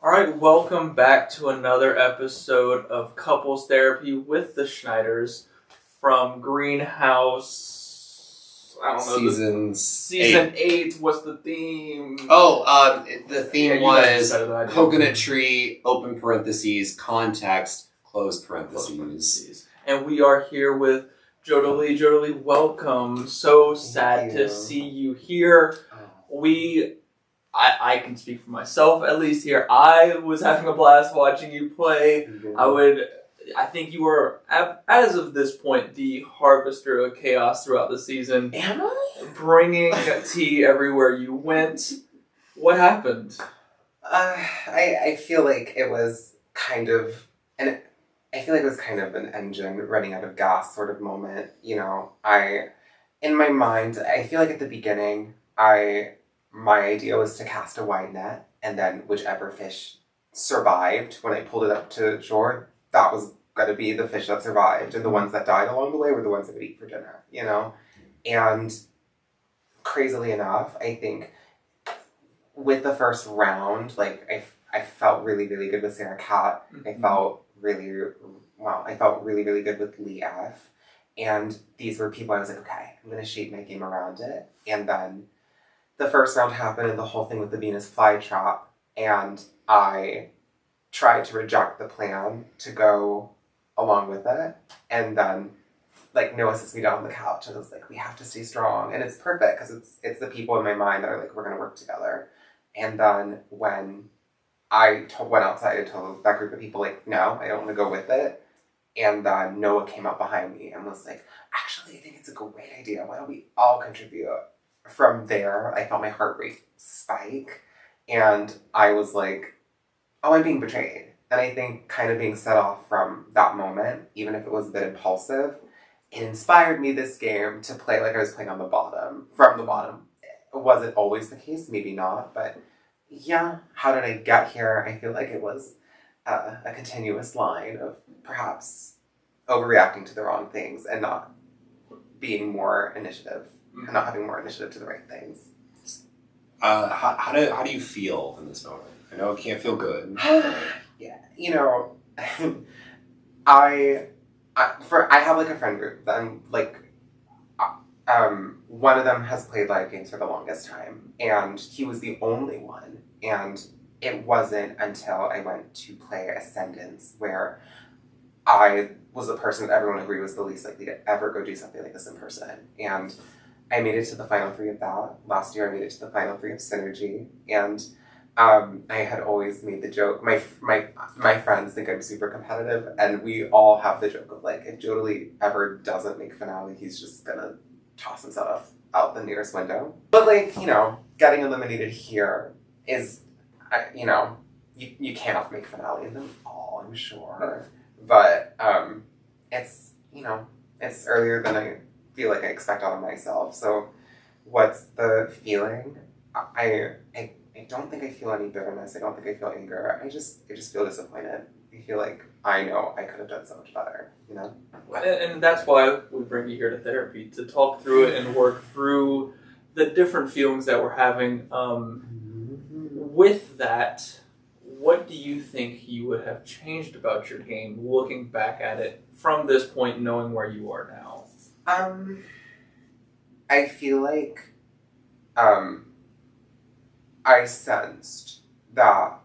All right, welcome back to another episode of Couples Therapy with the Schneiders from Greenhouse. I don't know. Season 8. What's the theme? The theme was coconut tree, open parentheses, context, close parentheses. And we are here with Jodoli. Jodoli, welcome. So sad to see you here. I can speak for myself, at least here. I was having a blast watching you play. Mm-hmm. I think you were, as of this point, the harvester of chaos throughout the season. Am I? Bringing tea everywhere you went. What happened? I feel like it was kind of an engine running out of gas sort of moment. You know, in my mind, I feel like at the beginning, my idea was to cast a wide net, and then whichever fish survived when I pulled it up to shore, that was going to be the fish that survived, and the ones that died along the way were the ones I would eat for dinner, you know? And crazily enough, I think with the first round, like, I felt really, really good with Sarah Cat. Mm-hmm. I felt really, really good with Lee F. And these were people I was like, okay, I'm going to shape my game around it. And then the first round happened and the whole thing with the Venus flytrap, and I tried to reject the plan to go along with it, and then Noah sits me down on the couch and was like, we have to stay strong, and it's perfect because it's the people in my mind that are like, we're going to work together. And then when I went outside and told that group of people, like, no, I don't want to go with it, and then Noah came up behind me and was like, actually, I think it's a great idea, why don't we all contribute? From there, I felt my heart rate spike, and I was like, oh, I'm being betrayed. And I think kind of being set off from that moment, even if it was a bit impulsive, it inspired me this game to play like I was playing on the bottom, from the bottom. Was it always the case? Maybe not, but yeah, how did I get here? I feel like it was a continuous line of perhaps overreacting to the wrong things and not being more initiative. And not having more initiative to the right things. How do you feel in this moment? I know it can't feel good. Yeah, you know, I have like a friend group that I'm like, one of them has played live games for the longest time, and he was the only one. And it wasn't until I went to play Ascendance where I was the person that everyone agreed was the least likely to ever go do something like this in person. And I made it to the final 3 of that. Last year I made it to the final 3 of Synergy. And I had always made the joke. My friends think I'm super competitive, and we all have the joke of like, if Jodoli ever doesn't make finale, he's just gonna toss himself out the nearest window. But like, you know, getting eliminated here is, you know, you cannot make finale in them all, I'm sure. But it's, you know, it's earlier than I feel like I expect out of myself. So what's the feeling? I don't think I feel any bitterness. I don't think I feel anger. I just feel disappointed. I feel like I know I could have done so much better, you know? And that's why we bring you here to therapy, to talk through it and work through the different feelings that we're having. With that, what do you think you would have changed about your game, looking back at it from this point, knowing where you are now? I feel like I sensed that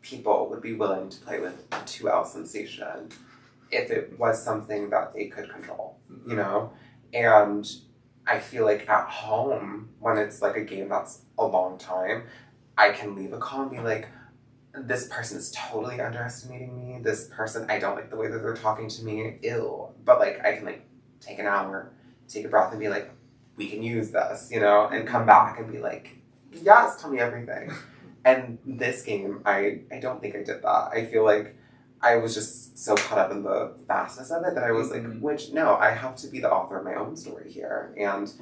people would be willing to play with 2L sensation if it was something that they could control, you know? And I feel like at home, when it's like a game that's a long time, I can leave a call and be like, this person is totally underestimating me. This person, I don't like the way that they're talking to me. Ew. But like, I can like take an hour, take a breath and be like, we can use this, you know? And come back and be like, yes, tell me everything. And this game, I don't think I did that. I feel like I was just so caught up in the fastness of it that I was like, no, I have to be the author of my own story here. And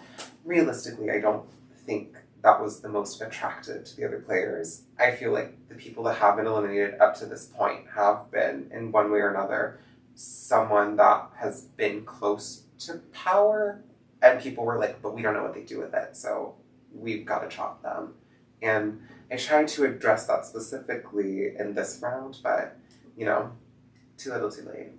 realistically, I don't think that was the most attractive to the other players. I feel like the people that have been eliminated up to this point have been, in one way or another, someone that has been close to power. And people were like, but we don't know what they do with it, so we've got to chop them. And I tried to address that specifically in this round, but, too little too late.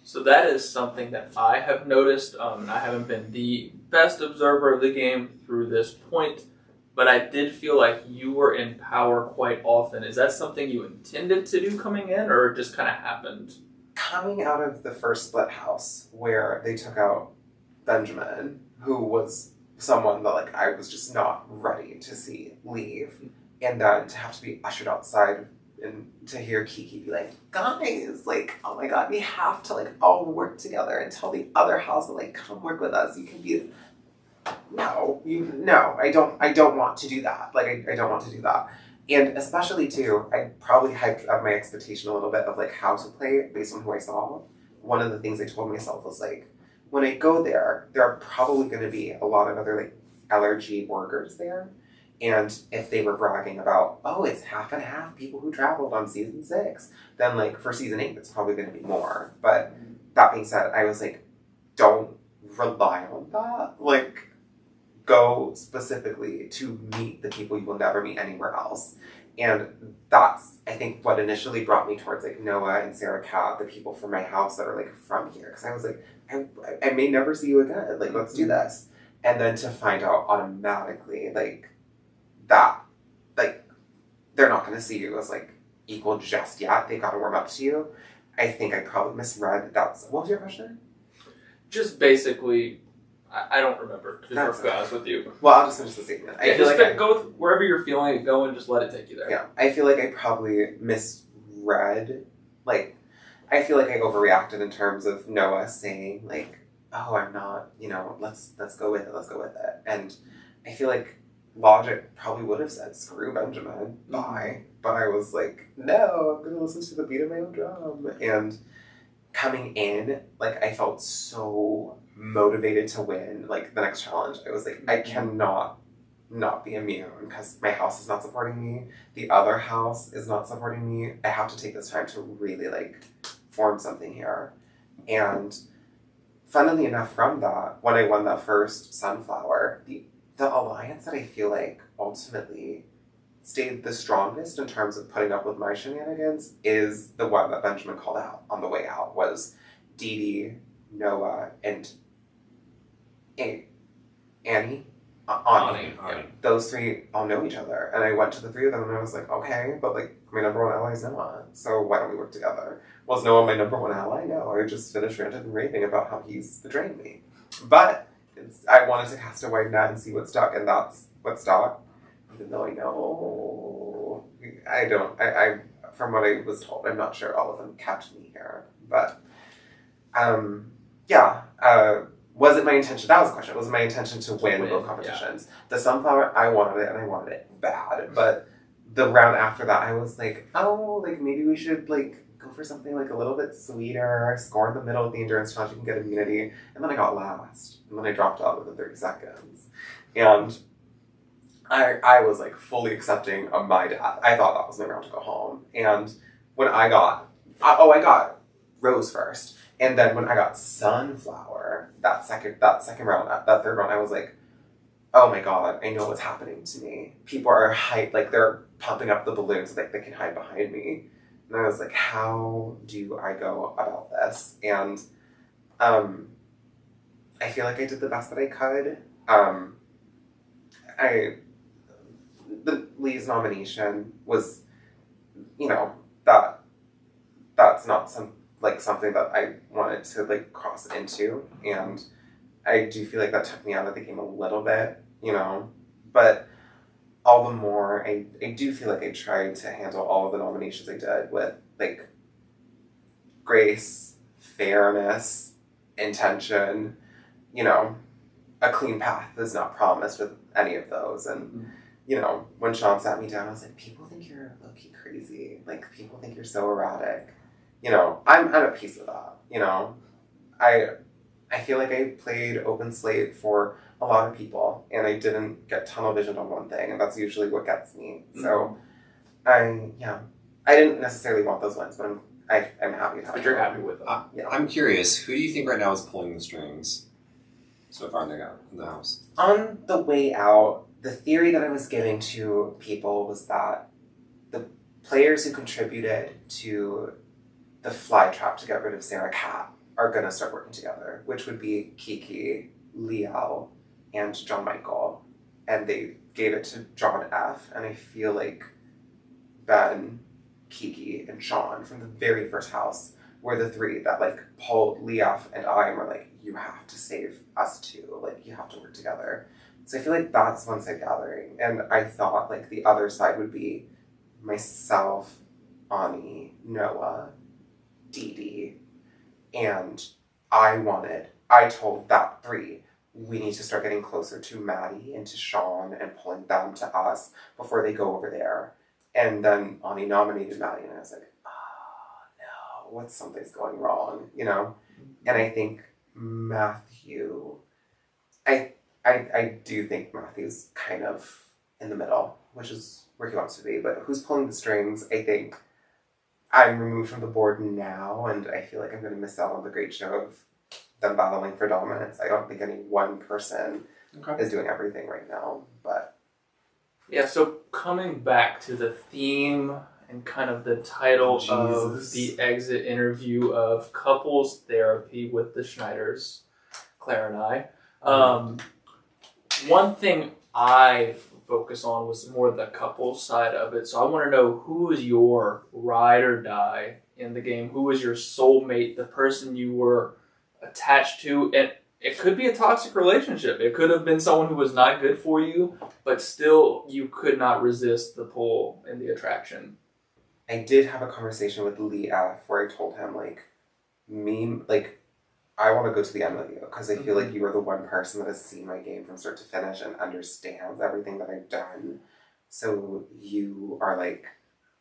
So that is something that I have noticed. And I haven't been the best observer of the game through this point, but I did feel like you were in power quite often. Is that something you intended to do coming in, or it just kind of happened? Coming out of the first split house where they took out Benjamin, who was someone that I was just not ready to see leave, and then to have to be ushered outside and to hear Kiki be like, guys, oh my god, we have to all work together and tell the other house that come work with us. You can be no, I don't want to do that. I don't want to do that. And especially too, I probably hyped up my expectation a little bit of how to play based on who I saw. One of the things I told myself was when I go there are probably going to be a lot of other LRG workers there. And if they were bragging about, oh, it's half and half people who traveled on season 6, then for season 8, it's probably going to be more. But that being said, I was don't rely on that. Go specifically to meet the people you will never meet anywhere else. And that's, I think, what initially brought me towards Noah and Sarah Cat, the people from my house that are from here. Because I was I may never see you again. Let's do this. And then to find out automatically, that, they're not going to see you as equal just yet. They got to warm up to you. I think I probably misread. What was your question? Just basically, I don't remember, to be perfectly honest with you. Well, I'll just finish the statement. I feel go with wherever you're feeling it, go and just let it take you there. Yeah, I feel I probably misread. I feel I overreacted in terms of Noah saying oh, I'm not, let's go with it. And I feel logic probably would have said, screw Benjamin, bye. But I was no, I'm going to listen to the beat of my own drum. And coming in, I felt so motivated to win, the next challenge. I was I cannot not be immune because my house is not supporting me. The other house is not supporting me. I have to take this time to really, form something here. And funnily enough, from that, when I won that first Sunflower, the alliance that I feel ultimately stayed the strongest in terms of putting up with my shenanigans is the one that Benjamin called out on the way out, was Dee Dee, Noah, and Annie. Ani. Those three all know each other. And I went to the three of them and I was okay, but my number one ally is Noah. So why don't we work together? Was Noah my number one ally? No, I just finished ranting and raving about how he's betraying me. But I wanted to cast a wide net and see what stuck, and that's what stuck. Even though I know I from what I was told, I'm not sure all of them kept me here. But was it my intention? That was the question. Was it my intention to win both competitions? Yeah. The Sunflower, I wanted it, and I wanted it bad. But the round after that, I was maybe we should go for something a little bit sweeter, score in the middle of the endurance challenge, you can get immunity. And then I got last. And then I dropped out within 30 seconds. And I was fully accepting of my death. I thought that was my round to go home. And when I got Rose first. And then when I got Sunflower, that second round, that third round, I was oh my god, I know what's happening to me. People are they're pumping up the balloons so they can hide behind me. And I was how do I go about this? And I feel I did the best that I could. Lee's nomination was, that's not something that I wanted to cross into, and I do feel that took me out of the game a little bit, but all the more I do feel I tried to handle all of the nominations I did with grace, fairness, intention. A clean path is not promised with any of those. And when Sean sat me down, I was people think you're low-key crazy. People think you're so erratic. I'm at peace with that. I feel I played open slate for a lot of people, and I didn't get tunnel vision on one thing, and that's usually what gets me. So, I didn't necessarily want those wins, but I'm happy. But you're happy with them. Yeah. I'm curious, who do you think right now is pulling the strings so far in the house? On the way out, the theory that I was giving to people was that the players who contributed to the fly trap to get rid of Sarah Cat are going to start working together, which would be Kiki, Liao, and John Michael. And they gave it to John F. And I feel like Ben, Kiki, and Sean from the very first house were the three that like pulled Liaf and I and were like, you have to save us too. Like, you have to work together. So I feel like that's one side gathering. And I thought like the other side would be myself, Ani, Noah, Dee Dee, and I told that three, we need to start getting closer to Maddie and to Sean and pulling them to us before they go over there. And then Ani nominated Maddie, and I was like, oh no, something's going wrong, you know? And I think Matthew, I do think Matthew's kind of in the middle, which is where he wants to be, but who's pulling the strings, I think I'm removed from the board now, and I feel like I'm going to miss out on the great show of them battling for dominance. I don't think any one person is doing everything right now, but... Yeah, so coming back to the theme and kind of the title of the exit interview of couples therapy with the Schneiders, Claire and I, one thing I focus on was more the couple side of it. So I want to know, who is your ride or die in the game? Who is your soulmate, the person you were attached to? And it could be a toxic relationship. It could have been someone who was not good for you, but still you could not resist the pull and the attraction. I did have a conversation with Lee F where I told him, I want to go to the end with you because I feel like you are the one person that has seen my game from start to finish and understands everything that I've done. So you are like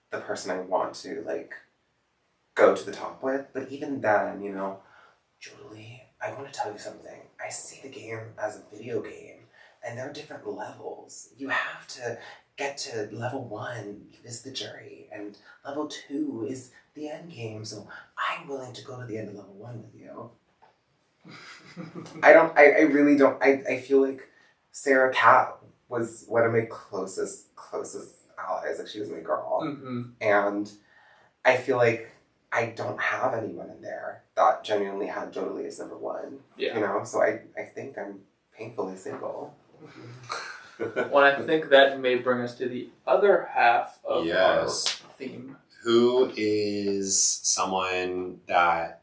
the person I want to like go to the top with. But even then, you know, Julie, I want to tell you something. I see the game as a video game, and there are different levels. You have to get to level 1 is the jury, and level 2 is the end game. So I'm willing to go to the end of level 1 with you. I really don't. I feel like Sarah Cat was one of my closest allies. Like, she was my girl. And I feel like I don't have anyone in there that genuinely had Jolie as number 1. Yeah. You know? So I think I'm painfully single. Well, I think that may bring us to the other half of our theme. Who is someone that...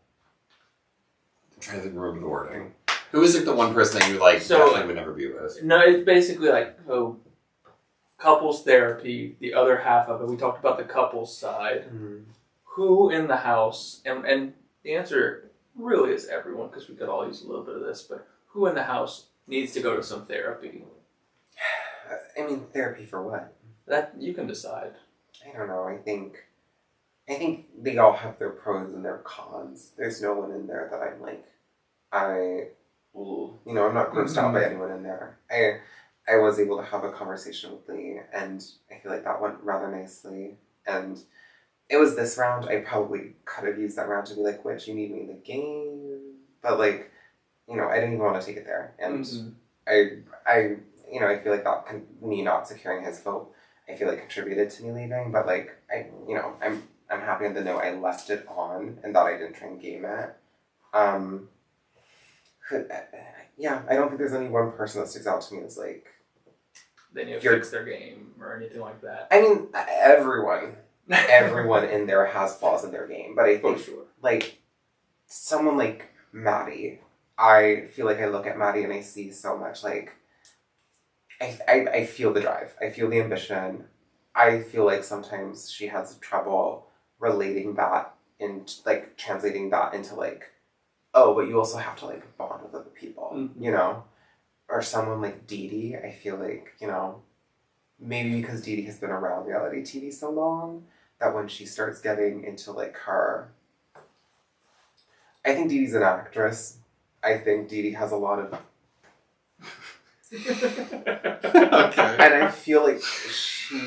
I'm trying to remember the wording. Who is like the one person that you definitely would never be with? No, it's basically like couples therapy, the other half of it. We talked about the couples side. Who in the house, and the answer really is everyone, because we could all use a little bit of this, but who in the house needs to go to some therapy? I mean, therapy for what? That you can decide. I don't know. I think they all have their pros and their cons. There's no one in there that I'm like, I'm not grossed out by anyone in there. I was able to have a conversation with Lee, and I feel like that went rather nicely. And it was this round. I probably could have used that round to be like, "Which you need me in the game," but I didn't even want to take it there. And I feel like that me not securing his vote, I feel like contributed to me leaving. But I'm happy on the note I left it on and that I didn't try and game it. I don't think there's any one person that sticks out to me as like... They need to fix their game or anything like that. I mean, everyone in there has flaws in their game, but I think, like, someone like Maddie, I feel like I look at Maddie and I see so much, like, I feel the drive. I feel the ambition. I feel like sometimes she has trouble relating that and like translating that into like, oh, but you also have to like bond with other people, you know? Or someone like Dee Dee, I feel like, maybe because Dee Dee has been around reality TV so long that when she starts getting into like her... I think Dee Dee's an actress. I think Dee Dee has a lot of... Okay. And I feel like she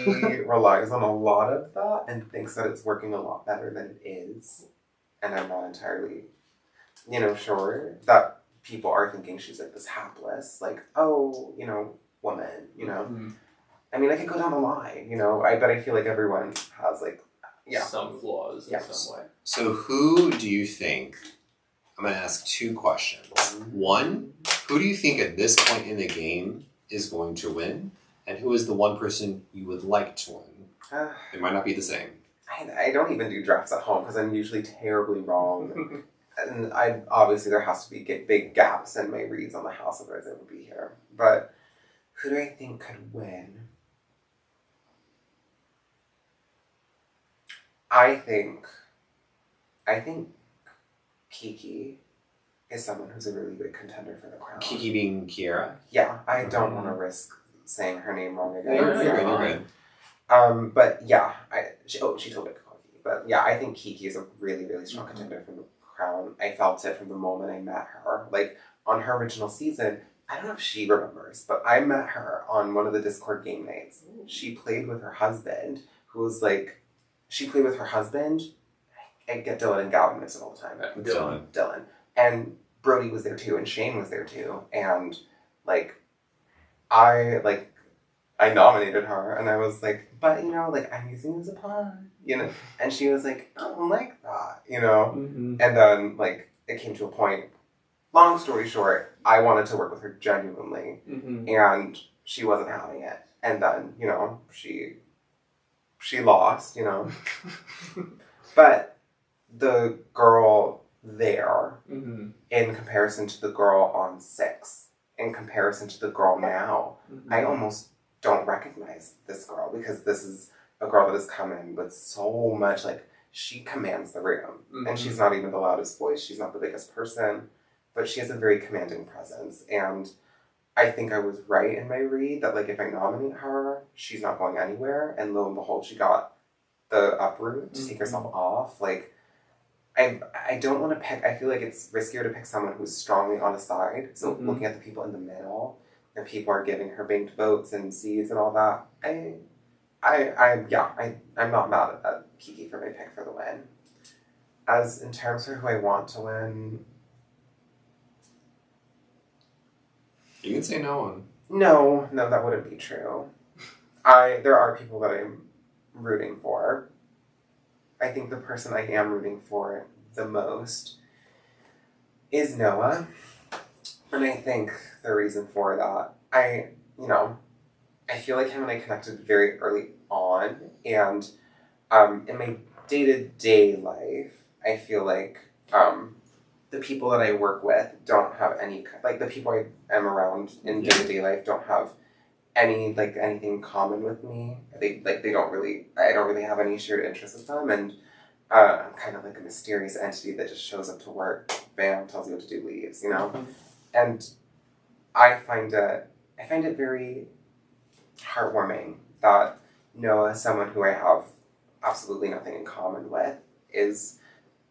relies on a lot of that and thinks that it's working a lot better than it is. And I'm not entirely, sure that people are thinking she's like this hapless, like, oh, woman, you know? Mm-hmm. I mean, I could go down the line, you know? But I feel like everyone has, like, some flaws in some way. So who do you think, I'm going to ask two questions. One, who do you think at this point in the game is going to win? And who is the one person you would like to win? It might not be the same. I don't even do drafts at home because I'm usually terribly wrong. And obviously there has to be big gaps in my reads on the house, otherwise I would be here. But who do I think could win? I think Kiki is someone who's a really big contender for the crown. Kiki being Kiera? Yeah, I don't want to risk saying her name wrong again. You're good. But yeah, she told me to call Kiki. But yeah, I think Kiki is a really, really strong contender for the crown. I felt it from the moment I met her. Like, on her original season, I don't know if she remembers, but I met her on one of the Discord game nights. She played with her husband, who was like, I get Dylan and Gavin mixed all the time. Dylan. And Brody was there too, and Shane was there too. And, I nominated her, and I was like, but, you know, like, I'm using it as a pun, you know? And she was like, I don't like that, you know? Mm-hmm. And then, like, it came to a point, long story short, I wanted to work with her genuinely, and she wasn't having it. And then, you know, she lost, you know? But the girl there, in comparison to the girl on 6, in comparison to the girl now, I almost don't recognize this girl, because this is a girl that has come in with so much, like, she commands the room. And she's not even the loudest voice, she's not the biggest person, but she has a very commanding presence. And I think I was right in my read that, like, if I nominate her, she's not going anywhere. And lo and behold, she got the uproot to take herself off. Like, I don't want to pick, I feel like it's riskier to pick someone who's strongly on a side. So looking at the people in the middle, and people are giving her banked votes and seeds and all that, I'm not mad at Kiki for my pick for the win. As in terms of who I want to win, you can say no one. No, that wouldn't be true. There are people that I'm rooting for. I think the person I am rooting for the most is Noah. And I think the reason for that, I feel like him and I connected very early on. And in my day-to-day life, I feel like the people that I work with don't have any, like, the people I am around in day-to-day life don't have anything common with me. I don't really have any shared interests with them, and I'm kind of like a mysterious entity that just shows up to work, bam, tells you what to do, leaves, you know? And I find it very heartwarming that Noah, someone who I have absolutely nothing in common with, is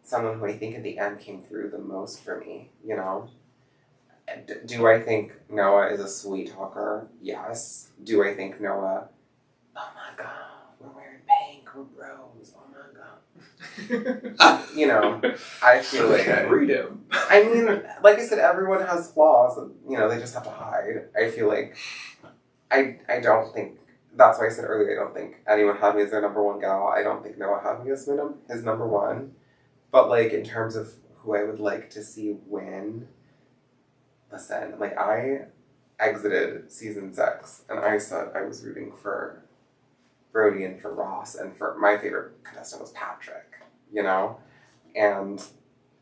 someone who I think at the end came through the most for me, you know? Do I think Noah is a sweet talker? Yes. Do I think Noah, oh my god, we're wearing pink, we're bros, oh my god. You know, I feel like... freedom. I mean, like I said, everyone has flaws, and, you know, they just have to hide. I feel like, I don't think, that's why I said earlier, I don't think anyone had me as their number one gal. I don't think Noah had me as his number one. But, like, in terms of who I would like to see win... Listen, like, I exited season 6, and I said I was rooting for Brody and for Ross, and for my favorite contestant was Patrick, you know? And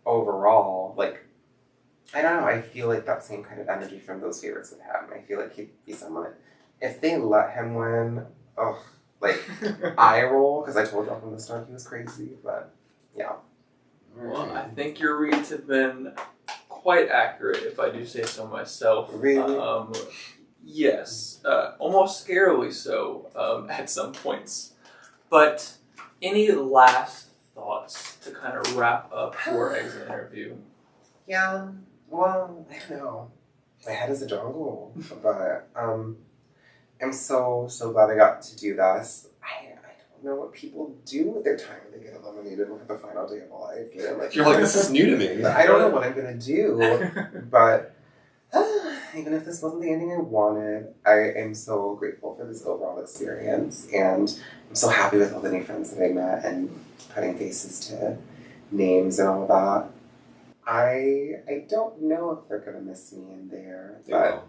overall, like, I don't know, I feel like that same kind of energy from those favorites with him. I feel like he'd be someone, if they let him win, eye roll, because I told y'all from the start he was crazy, but yeah. Well, I think your reads have been quite accurate, if I do say so myself. Really? Yes, almost scarily so at some points. But any last thoughts to kind of wrap up your exit interview? Yeah, well, I don't know. My head is a jungle, but I'm so glad I got to do this. I don't know what people do with their time when they get eliminated for the final day of life. You're like, this is new to me. I don't know what I'm gonna do, but Even if this wasn't the ending I wanted, I am so grateful for this overall experience, and I'm so happy with all the new friends that I met and putting faces to names and all of that. I don't know if they're gonna miss me in there, but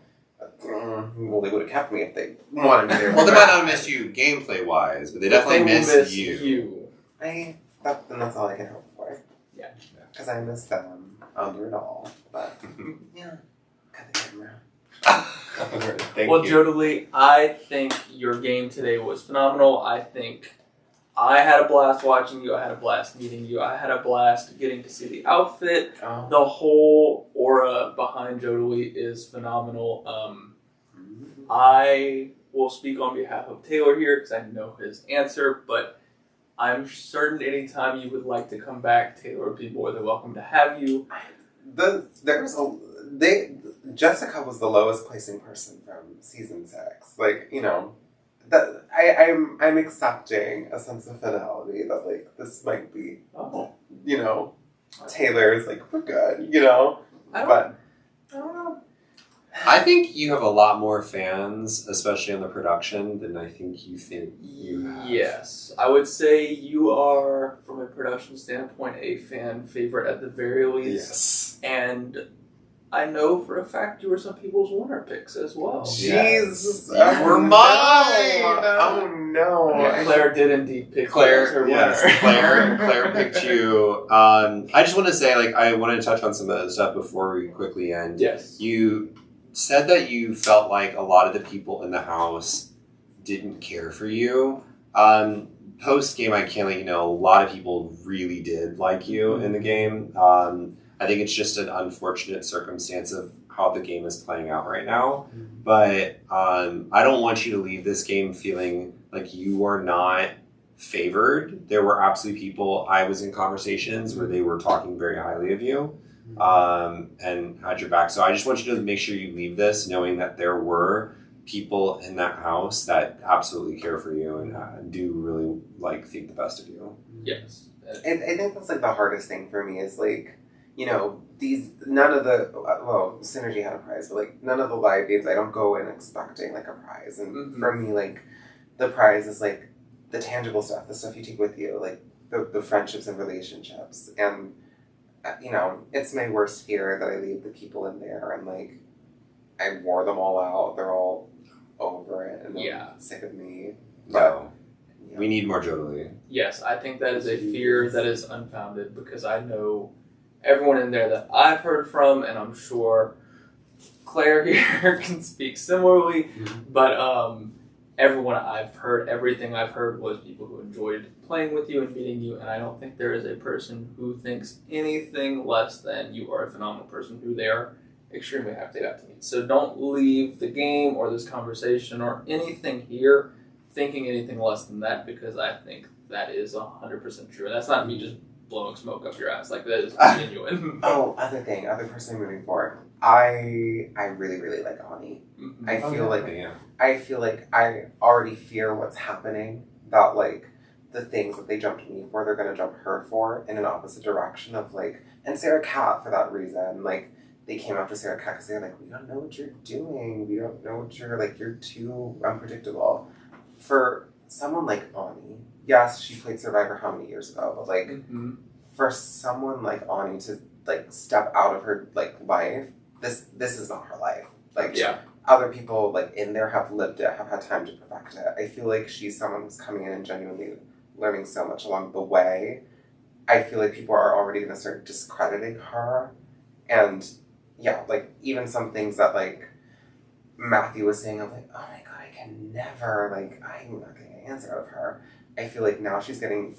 well, they would have kept me if they wanted me there. Well, they might not miss you gameplay wise, but they definitely miss you. Then that's all I can hope for. Yeah. Because I miss them under it all. But yeah, cut the camera. Well, Jodie, I think your game today was phenomenal. I think I had a blast watching you. I had a blast meeting you. I had a blast getting to see the outfit. Oh. The whole aura behind Jodie is phenomenal. I will speak on behalf of Taylor here because I know his answer, but I'm certain anytime you would like to come back, Taylor would be more than welcome to have you. Jessica was the lowest placing person from season 6. Like, you know, that I'm accepting a sense of fidelity that like this might be, you know, Taylor's like we're good, you know, I don't know. I think you have a lot more fans, especially on the production, than I think you have. Yes. I would say you are, from a production standpoint, a fan favorite at the very least. Yes. And I know for a fact you were some people's winner picks as well. Jesus, you were mine! Oh no! Yeah, Claire did indeed pick Claire as her winner. Yes, Claire picked you. I just want to say, like, I wanted to touch on some of the stuff before we quickly end. Yes. You said that you felt like a lot of the people in the house didn't care for you. Post game, I can let you know, a lot of people really did like you in the game. I think it's just an unfortunate circumstance of how the game is playing out right now. But I don't want you to leave this game feeling like you are not favored. There were absolutely people, I was in conversations where they were talking very highly of you and had your back. So I just want you to make sure you leave this knowing that there were people in that house that absolutely care for you and do really like think the best of you. Yes. I think that's like the hardest thing for me is like, you know, none of the, well, Synergy had a prize, but like none of the live games, I don't go in expecting like a prize. And for me, like the prize is like the tangible stuff, the stuff you take with you, like the friendships and relationships. And, you know, it's my worst fear that I leave the people in there and like I wore them all out. They're all over it and I'm sick of me. No. Yeah. We need more Jodie. Yes, I think that is a fear that is unfounded because I know everyone in there that I've heard from, and I'm sure Claire here can speak similarly, but everyone I've heard, everything I've heard was people who enjoyed playing with you and meeting you, and I don't think there is a person who thinks anything less than you are a phenomenal person who they are extremely happy to meet. So don't leave the game or this conversation or anything here thinking anything less than that, because I think that is 100% true. And that's not me just blowing smoke up your ass. Like, that is genuine. Other person moving forward. I really, really like Ani. I feel like I already fear what's happening. That like the things that they jumped me for, they're gonna jump her for in an opposite direction of like, and Sarah Cat for that reason. Like they came after Sarah Cat because they're like, we don't know what you're doing. We don't know what you're like. You're too unpredictable. For someone like Ani, yes, she played Survivor how many years ago, but like for someone like Ani to like step out of her like life, this is not her life. Like other people like in there have lived it, have had time to perfect it. I feel like she's someone who's coming in and genuinely learning so much along the way. I feel like people are already going to start discrediting her, and like even some things that like Matthew was saying, I'm like, oh my god, I can never, like, I'm not getting an answer out of her. I feel like now she's getting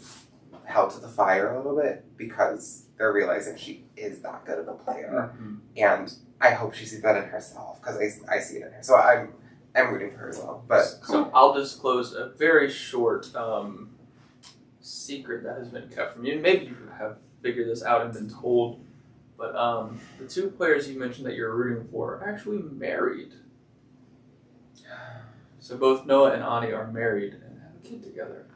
held to the fire a little bit because they're realizing she is that good of a player. And I hope she sees that in herself because I see it in her. So I'm rooting for her as well. But so I'll disclose a very short secret that has been kept from you. Maybe you have figured this out and been told, but the two players you mentioned that you're rooting for are actually married. So both Noah and Ani are married and have a kid together.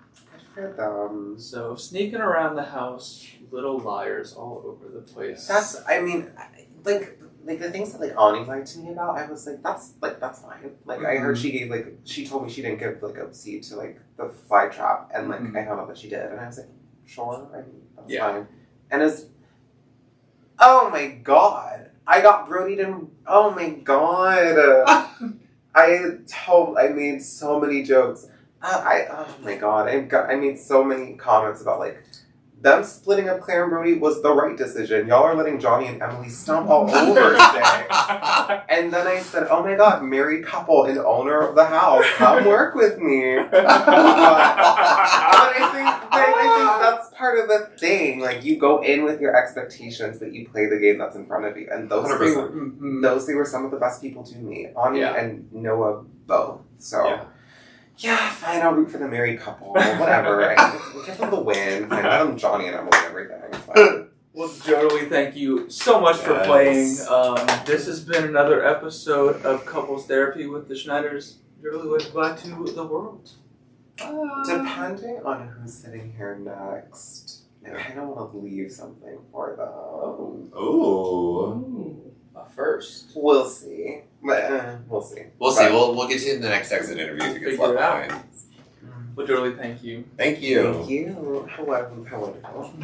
Good for them. So sneaking around the house, little liars all over the place. That's, I mean, like, like the things that like Ani lied to me about, I was like, that's fine. Like I heard she gave she told me she didn't give like a seat to like the fly trap, and like I found out that she did, and I was like, sure, I mean, that's fine. And as oh my god, I got Brody to oh my god, I made so many jokes. Oh my god, I made so many comments about like. Them splitting up Claire and Brody was the right decision. Y'all are letting Johnny and Emily stomp all over Six. And then I said, oh my god, married couple and owner of the house, come work with me. But I think that's part of the thing. Like, you go in with your expectations, but you play the game that's in front of you. And those three were some of the best people to me. Ani and Noah both. So... Yeah, fine, I'll root for the married couple. Whatever. Give them the win. Fine, let them Johnny and Emily everything. Fine. Well, Joey, thank you so much for playing. This has been another episode of Couples Therapy with the Schneiders. Joey, what's goodbye to the world? Depending on who's sitting here next, I kind of want to leave something for them. Ooh. First. We'll see. But, we'll see. We'll see. We'll get to the next exit interview if it gets left behind. Well, Joey, thank you. Thank you. Thank you. How wonderful.